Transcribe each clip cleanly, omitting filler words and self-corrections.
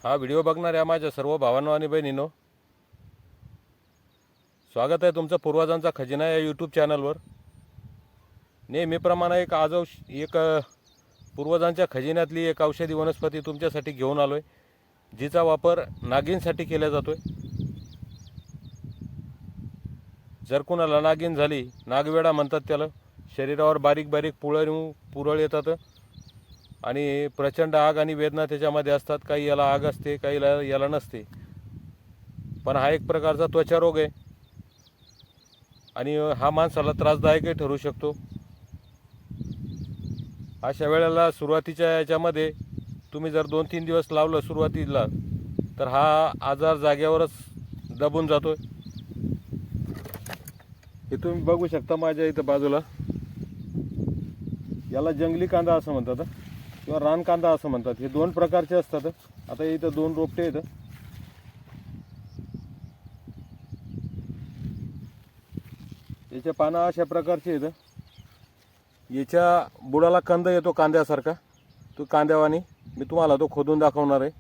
हा व्हिडिओ बघणाऱ्या माझ्या सर्व भावांनो आणि बहिणींनो, स्वागत आहे तुमचं पूर्वजांचा खजिना या यूट्यूब चॅनलवर। नेहमीप्रमाणे एक पूर्वजांच्या खजिन्यातली एक औषधी वनस्पती तुमच्यासाठी घेऊन आलो आहे, जिचा वापर नागिनसाठी केला जातो आहे। जर कुणाला नागिन झाली, नागवेडा म्हणतात त्याला, शरीरावर बारीक बारीक पुरळ येतात आणि प्रचंड आग आणि वेदना त्याच्यामध्ये असतात। काही याला आग असते, काही याला नसते, पण हा एक प्रकारचा त्वचा रोग आहे आणि हा माणसाला त्रासदायकही ठरू शकतो। अशा वेळेला सुरुवातीच्या याच्यामध्ये तुम्ही जर 2-3 दिवस लावलं सुरुवातीला, तर हा आजार जाग्यावरच दबून जातो। हे तुम्ही बघू शकता माझ्या इथं बाजूला, याला जंगली कांदा असं म्हणतात किंवा रान कांदा असं म्हणतात। हे दोन प्रकारचे असतात। आता इथं 2 रोपटे आहेत। याच्या पानं अशा प्रकारचे आहेत। याच्या बुडाला कंद येतो कांद्यासारखा, तो कांद्यावानी मी तुम्हाला तो खोदून दाखवणार आहे।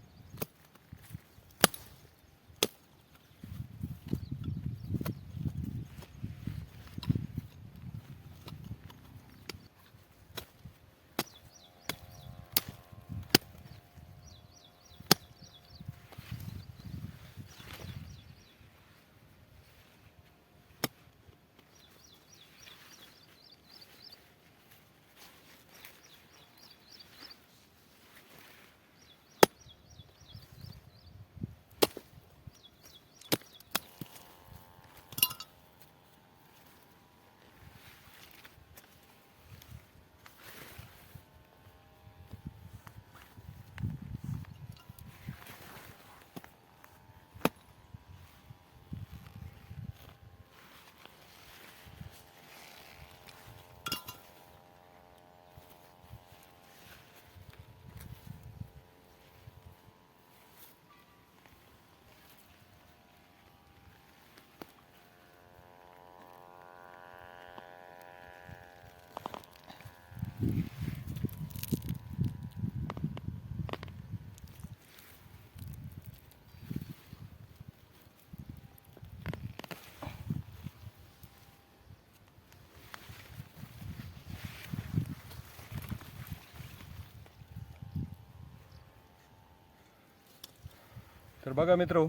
तर बघा मित्र,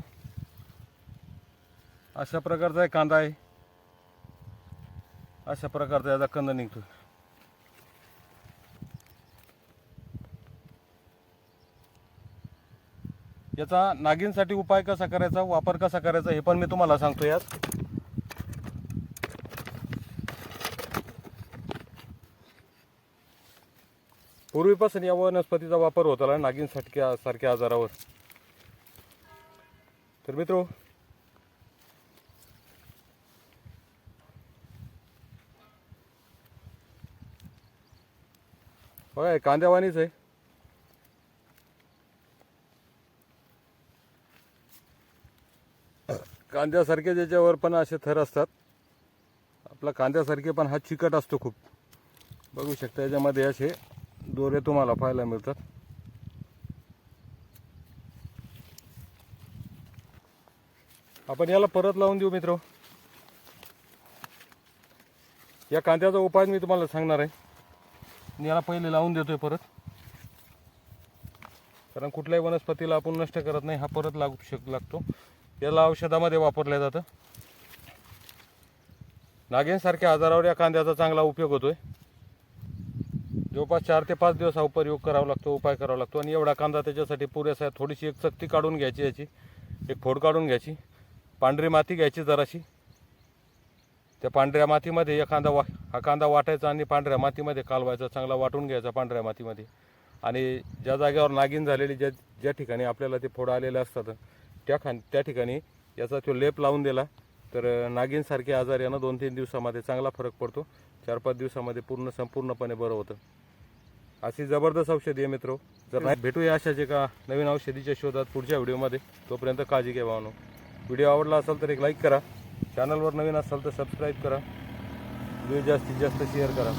अशा प्रकारचा एक कांदा आहे। अशा प्रकारचा याचा कंद निघतो। याचा नागिनसाठी उपाय कसा करायचा, वापर कसा करायचा, हे पण मी तुम्हाला सांगतो। यात पूर्वीपासून या वनस्पतीचा वापर होत आला नागिनसाठी सारख्या आजारावर। तर मित्रो, बघा कांद्यावानीच आहे। कांद्यासारखे ज्याच्यावर पण असे थर असतात, आपला कांद्यासारखे पण हा चिकट असतो खूप। बघू शकता याच्यामध्ये असे दोरे तुम्हाला पाहायला मिळतात। आपण याला परत लावून देऊ मित्र। या कांद्याचा उपाय मी तुम्हाला सांगणार आहे। मी याला पहिले लावून देतोय परत, कारण कुठल्याही वनस्पतीला आपण नष्ट करत नाही, हा परत लागतो। याला औषधामध्ये वापरलं जातं। नागिनसारख्या आजारावर या कांद्याचा चांगला उपयोग होतोय। जवळपास 4 ते 5 दिवस हा उपयोग करावा लागतो, उपाय करावा लागतो। आणि एवढा कांदा त्याच्यासाठी पुरेसा आहे। थोडीशी एक चकती काढून घ्यायची, याची एक फोड काढून घ्यायची, पांढरी माती घ्यायची जराशी, त्या पांढऱ्या मातीमध्ये हा कांदा वाटायचा आणि पांढऱ्या मातीमध्ये कालवायचा, चांगला वाटून घ्यायचा पांढऱ्या मातीमध्ये। आणि ज्या जागेवर नागिन झालेली, ज्या ठिकाणी आपल्याला ते फोड आलेले असतात, त्या ठिकाणी याचा तो लेप लावून दिला, तर नागिनसारखे आजार यानं 2-3 दिवसामध्ये चांगला फरक पडतो। 4-5 दिवसामध्ये संपूर्णपणे बरं होतं। अशी जबरदस्त औषधी आहे मित्रो। जर नाही भेटूया अशाच एका नवीन औषधीच्या शोधात पुढच्या व्हिडिओमध्ये। तोपर्यंत काळजी घ्या भावांनो। व्हिडिओ आवडला असेल तर एक लाईक करा, चॅनलवर नवीन असाल तर सबस्क्राईब करा, व्हिडिओ जास्तीत जास्त शेअर करा।